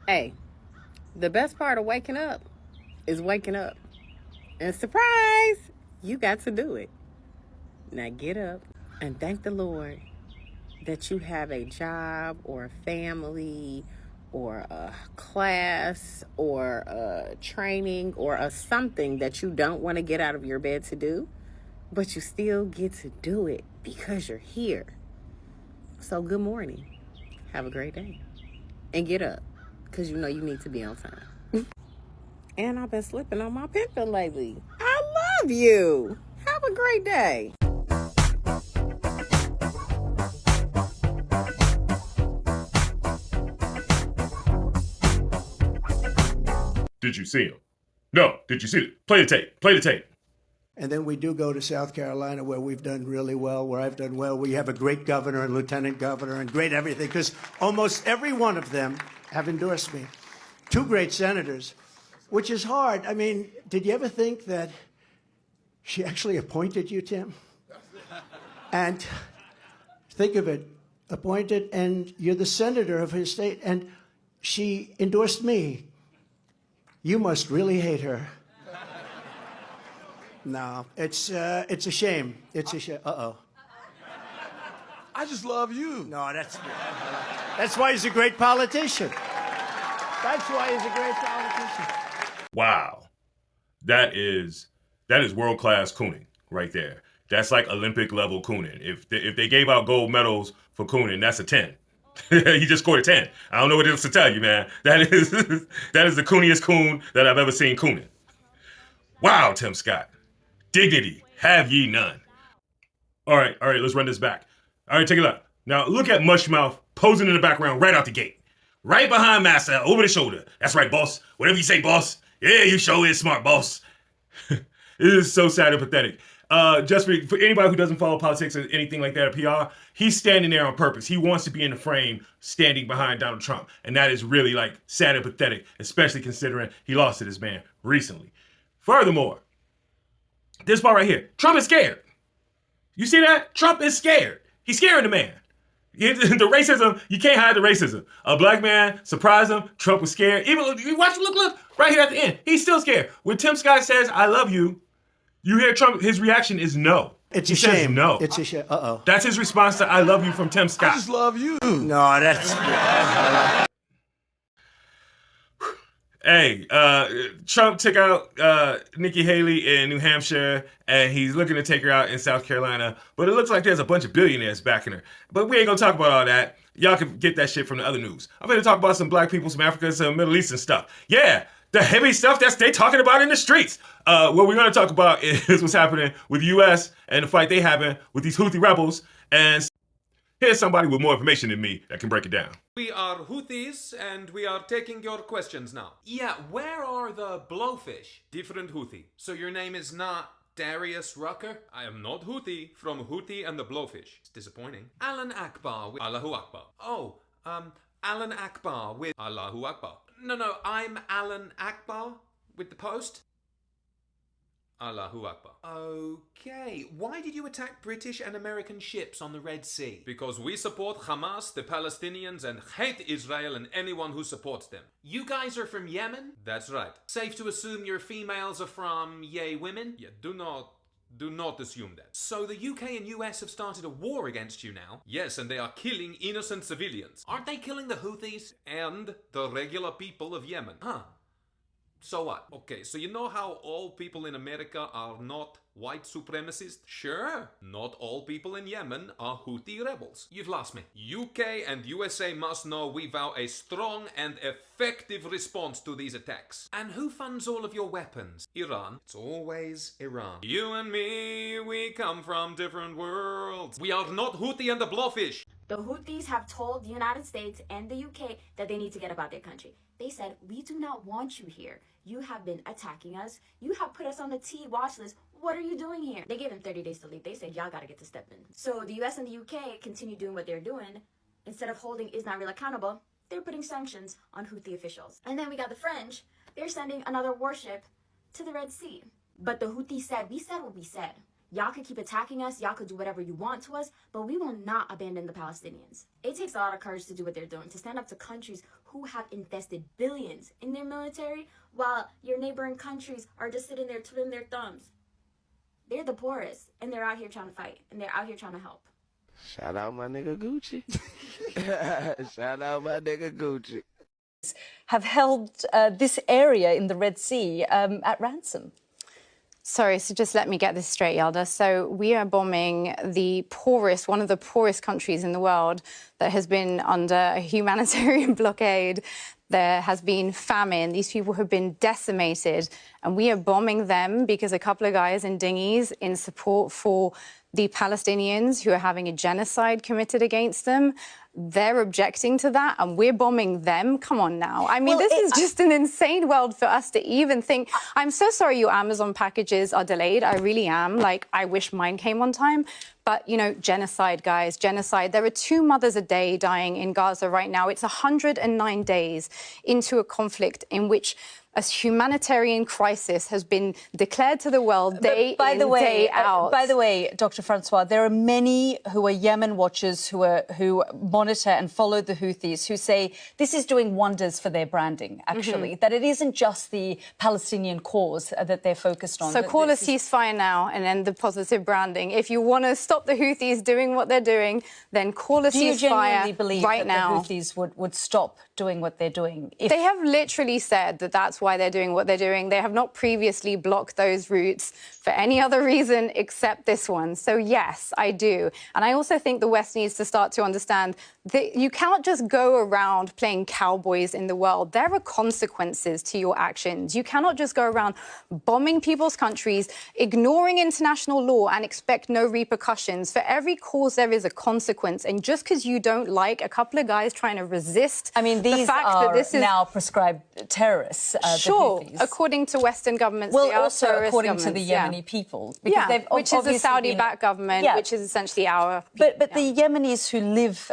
Hey, the best part of waking up is waking up. And surprise, you got to do it. Now get up and thank the Lord that you have a job or a family or a class or a training or a something that you don't want to get out of your bed to do, but you still get to do it because you're here. So good morning. Have a great day. And get up because you know you need to be on time. And I've been slipping on my pimping lately. I love you. Have a great day. Did you see him? No. Did you see it? Play the tape. Play the tape. And then we do go to South Carolina, where we've done really well, where I've done well. We have a great governor and lieutenant governor and great everything, because almost every one of them have endorsed me. Two great senators, which is hard. I mean, did you ever think that she actually appointed you, Tim? And think of it, appointed, and you're the senator of his state, and she endorsed me. You must really hate her. No, it's a shame. It's a shame. Uh-oh. I just love you. No, that's why he's a great politician. That's why he's a great politician. Wow. That is world-class cooning right there. That's like Olympic level cooning. If they gave out gold medals for cooning, that's a 10. He just scored a 10. I don't know what else to tell you, man. That is the cooniest coon that I've ever seen cooning. Wow, Tim Scott. Dignity, have ye none. All right, let's run this back. All right, take a look. Now, look at Mushmouth posing in the background right out the gate. Right behind Massa, over the shoulder. That's right, boss. Whatever you say, boss. Yeah, you sure is smart, boss. It is so sad and pathetic. Just for anybody who doesn't follow politics or anything like that or PR, he's standing there on purpose. He wants to be in the frame standing behind Donald Trump. And that is really like sad and pathetic, especially considering he lost to this man recently. Furthermore, this part right here, Trump is scared. You see that? Trump is scared. He's scaring the man. The racism, you can't hide the racism. A black man surprised him. Trump was scared. Even watch, look, right here at the end. He's still scared. When Tim Scott says, "I love you," you hear Trump, his reaction is no. It's a shame. No. It's a shame. Uh-oh. That's his response to "I love you" from Tim Scott. I just love you. No, that's... Hey, Trump took out Nikki Haley in New Hampshire, and he's looking to take her out in South Carolina. But it looks like there's a bunch of billionaires backing her. But we ain't gonna talk about all that. Y'all can get that shit from the other news. I'm gonna talk about some black people, some Africa, some Middle East and stuff. Yeah, the heavy stuff that they talking about in the streets. What we're gonna talk about is what's happening with the U.S. and the fight they having with these Houthi rebels. And here's somebody with more information than me that can break it down. We are Houthis, and we are taking your questions now. Yeah, where are the blowfish? Different Houthi. So your name is not Darius Rucker? I am not Houthi from Houthi and the Blowfish. It's disappointing. Alan Akbar with Allahu Akbar. Oh, Alan Akbar with Allahu Akbar. No, I'm Alan Akbar with the Post. Allahu Akbar. Okay, why did you attack British and American ships on the Red Sea? Because we support Hamas, the Palestinians, and hate Israel and anyone who supports them. You guys are from Yemen? That's right. Safe to assume your females are from yay women? Yeah, do not assume that. So the UK and US have started a war against you now? Yes, and they are killing innocent civilians. Aren't they killing the Houthis and the regular people of Yemen? Huh. So what? Okay, so you know how all people in America are not white supremacists? Sure, not all people in Yemen are Houthi rebels. You've lost me. UK and USA must know we vow a strong and effective response to these attacks. And who funds all of your weapons? Iran. It's always Iran. You and me, we come from different worlds. We are not Houthi and the Blowfish. The Houthis have told the United States and the UK that they need to get about their country. They said, we do not want you here. You have been attacking us. You have put us on the T watch list. What are you doing here? They gave them 30 days to leave. They said, y'all got to get to stepping. So the US and the UK continue doing what they're doing. Instead of holding Israel accountable, they're putting sanctions on Houthi officials. And then we got the French. They're sending another warship to the Red Sea. But the Houthis said, we said what we said. Y'all could keep attacking us, y'all could do whatever you want to us, but we will not abandon the Palestinians. It takes a lot of courage to do what they're doing, to stand up to countries who have invested billions in their military, while your neighboring countries are just sitting there twiddling their thumbs. They're the poorest, and they're out here trying to fight, and they're out here trying to help. Shout out my nigga Gucci. Shout out my nigga Gucci. Have held this area in the Red Sea at ransom. Sorry, so just let me get this straight, Yalda. So we are bombing the poorest, one of the poorest countries in the world that has been under a humanitarian blockade. There has been famine. These people have been decimated. And we are bombing them because a couple of guys in dinghies in support for the Palestinians who are having a genocide committed against them, they're objecting to that, and we're bombing them. Come on now. I mean, this is just an insane world for us to even think. I'm so sorry your Amazon packages are delayed. I really am. Like, I wish mine came on time. But, you know, genocide, guys, genocide. There are 2 mothers a day dying in Gaza right now. It's 109 days into a conflict in which a humanitarian crisis has been declared to the world day in, day out. By the way, Dr. Francois, there are many who are Yemen watchers who monitor and follow the Houthis who say this is doing wonders for their branding, actually, that it isn't just the Palestinian cause that they're focused on. So call a ceasefire now and end the positive branding. If you want to stop the Houthis doing what they're doing, then call a ceasefire Do you genuinely believe right that now. the Houthis would stop doing what they're doing? They have literally said that that's why they're doing what they're doing. They have not previously blocked those routes for any other reason except this one. So yes, I do. And I also think the West needs to start to understand that you can't just go around playing cowboys in the world. There are consequences to your actions. You cannot just go around bombing people's countries, ignoring international law and expect no repercussions. For every cause, there is a consequence. And just because you don't like a couple of guys trying to resist, I mean, these the fact are that this is now prescribed terrorists. Sure, the Houthis. according to Western governments, Well, they are also terrorist according to the governments, Yemeni people, yeah, they've which is a obviously Saudi-backed government, Yeah. which is essentially our. But the Yemenis who live,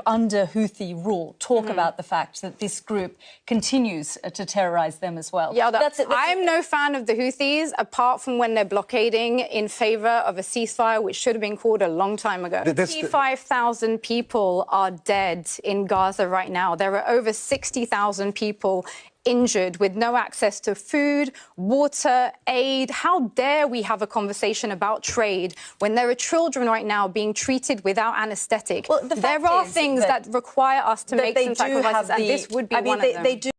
under Houthi rule talk about the fact that this group continues to terrorize them as well. Yeah, That's it. I'm no fan of the Houthis, apart from when they're blockading in favour of a ceasefire, which should have been called a long time ago. 55,000 people are dead in Gaza right now. There are over 60,000 people injured with no access to food, water, aid. How dare we have a conversation about trade when there are children right now being treated without anaesthetic? Well, the there fact are is things that require us to make some sacrifices, and this would be one of them. They do.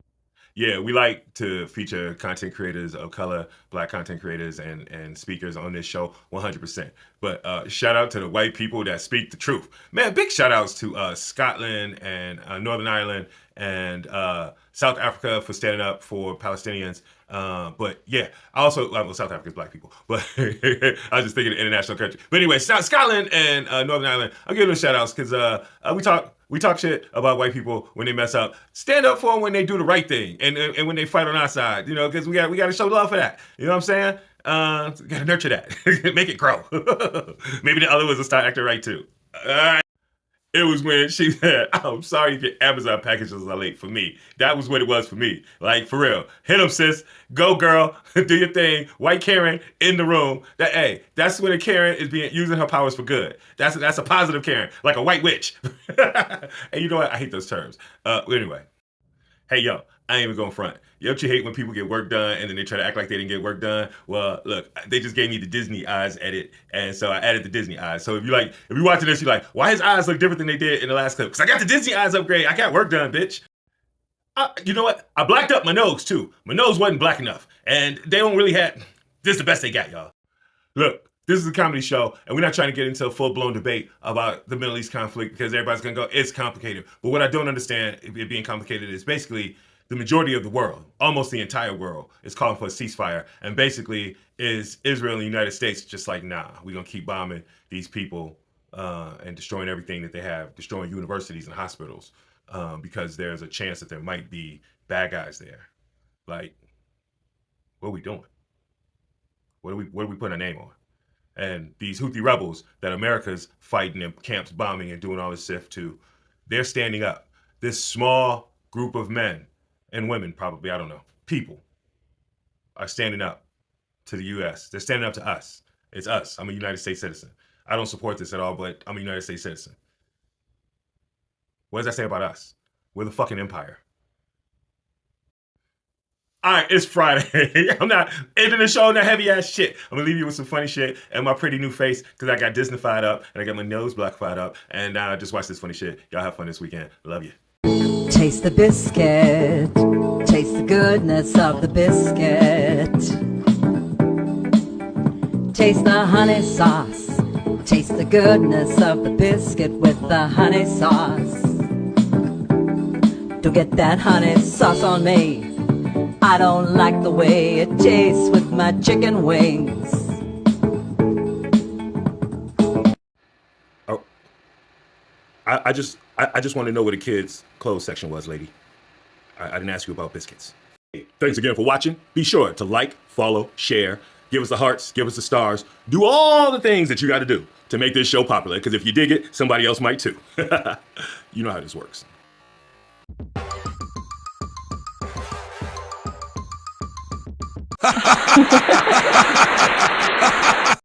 Yeah, we like to feature content creators of color, Black content creators, and speakers on this show 100%. But shout out to the white people that speak the truth. Man, big shout outs to Scotland and Northern Ireland and South Africa for standing up for Palestinians. But yeah, I also, well, South Africa's Black people, but I was just thinking of international country. But anyway, Scotland and Northern Ireland, I'll give them shout outs because we talk shit about white people when they mess up. Stand up for them when they do the right thing and when they fight on our side, because we got to show love for that. You know what I'm saying? Got to nurture that, make it grow. Maybe the other ones will start acting right too. All right. It was when she said, I'm sorry if your Amazon packages are late for me. That was what it was for me. Like, for real. Hit them, sis. Go, girl. Do your thing. White Karen in the room. That's when a Karen is using her powers for good. That's a positive Karen. Like a white witch. And you know what? I hate those terms. Anyway. Hey, yo. I ain't even going front. Don't you hate when people get work done and then they try to act like they didn't get work done? Well, look, they just gave me the Disney eyes edit, and so I added the Disney eyes. So if you're watching this, you're like, why his eyes look different than they did in the last clip? Because I got the Disney eyes upgrade. I got work done, bitch. You know what? I blacked up my nose, too. My nose wasn't black enough, and they don't really have... This is the best they got, y'all. Look, this is a comedy show, and we're not trying to get into a full-blown debate about the Middle East conflict because everybody's going to go, it's complicated. But what I don't understand, it being complicated, is basically... the majority of the world, almost the entire world, is calling for a ceasefire. And basically, is Israel and the United States just like, nah, we're going to keep bombing these people and destroying everything that they have, destroying universities and hospitals because there's a chance that there might be bad guys there. Like, what are we doing? What are we putting a name on? And these Houthi rebels that America's fighting in camps, bombing, and doing all this stuff to, they're standing up. This small group of men and women, probably, I don't know, people are standing up to the U.S. They're standing up to us. It's us. I'm a United States citizen. I don't support this at all, but I'm a United States citizen. What does that say about us? We're the fucking empire. All right, it's Friday. I'm not ending the show on that heavy ass shit. I'm gonna leave you with some funny shit and my pretty new face because I got Disney-fied up and I got my nose black-fied up. And just watch this funny shit. Y'all have fun this weekend. Love you. Taste the biscuit. Taste the goodness of the biscuit. Taste the honey sauce. Taste the goodness of the biscuit with the honey sauce. Don't get that honey sauce on me. I don't like the way it tastes with my chicken wings. Oh, I just want to know where the kids' clothes section was, lady. I didn't ask you about biscuits. Thanks again for watching. Be sure to like, follow, share, give us the hearts, give us the stars. Do all the things that you got to do to make this show popular, because if you dig it, somebody else might too. You know how this works.